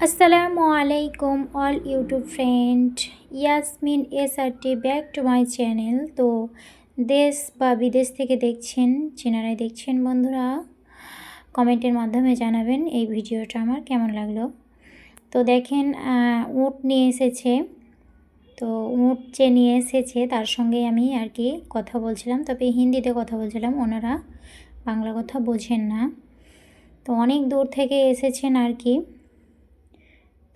আসসালামু আলাইকুম all YouTube friend, Yasmin SRT back to my channel. তো দেশ বা বিদেশ থেকে দেখছেন, চেনারাই দেখছেন বন্ধুরা, কমেন্টের মাধ্যমে জানাবেন এই ভিডিওটা আমার কেমন লাগলো। তো দেখেন উট নিয়ে এসেছে। তো উট যে নিয়ে এসেছে তার সঙ্গে আমি আর কি কথা বলছিলাম, তবে হিন্দিতে কথা বলছিলাম, ওনারা বাংলা কথা বোঝেন না। তো অনেক দূর থেকে এসেছেন আর কি।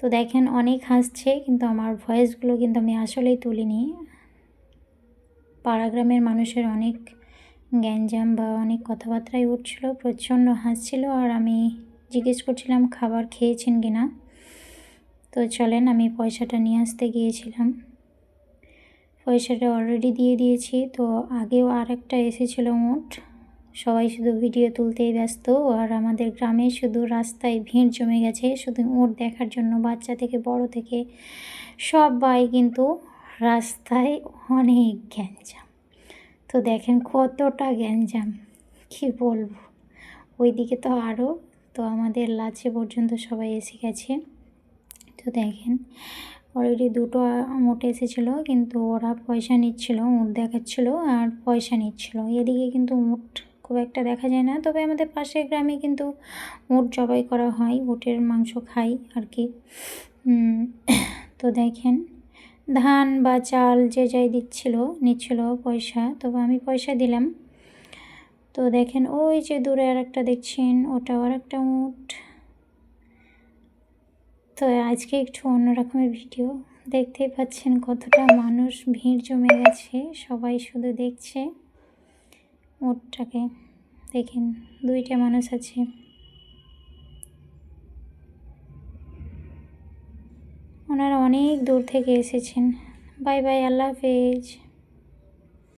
তো দেখেন অনেক হাসছে, কিন্তু আমার ভয়েসগুলো কিন্তু আমি আসলেই তুলিনি। পাড়া গ্রামের মানুষের অনেক গ্যাঞ্জাম বা অনেক কথাবার্তাই উঠছিল, প্রচণ্ড হাসছিল, আর আমি জিজ্ঞেস করছিলাম খাবার খেয়েছেন কি না। তো চলেন, আমি পয়সাটা নিয়ে আসতে গিয়েছিলাম, পয়সাটা অলরেডি দিয়ে দিয়েছি। তো আগেও আর একটা এসেছিলো উট, সবাই শুধু ভিডিও তুলতেই ব্যস্ত, আর আমাদের গ্রামে শুধু রাস্তায় ভিড় জমে গেছে শুধু উট দেখার জন্য, বাচ্চা থেকে বড় থেকে সবাই কিন্তু রাস্তায় অনেক গ্যাঞ্জাম। তো দেখেন কতটা গ্যাঞ্জাম, কি বলবো, ওইদিকে তো আরও। তো আমাদের লাচে পর্যন্ত সবাই এসে গেছে। তো দেখেন অলরেডি দুটো উট এসেছিলো, কিন্তু ওরা পয়সা নিচ্ছিল, উট দেখাচ্ছিলো আর পয়সা নিচ্ছিল। এদিকে কিন্তু উট খুব একটা দেখা যায় না, তবে আমাদের পাশের গ্রামে কিন্তু উট জবাই করা হয়, উটের মাংস খাই আর কি। তো দেখেন ধান বা চাল যে যাই নিচ্ছিল পয়সা, তবে আমি পয়সা দিলাম। তো দেখেন ওই যে দূরে আর একটা দেখছেন, ওটাও আর একটা উট। তো আজকে একটু অন্যরকমের ভিডিও, দেখতেই পাচ্ছেন কতটা মানুষ, ভিড় জমে গেছে, সবাই শুধু দেখছে উটটাকে। দেখেন দুইটা মানুষ আছে, ওনারা অনেক দূর থেকে এসেছেন। বাই বাই, আল্লাহ হাফেজ।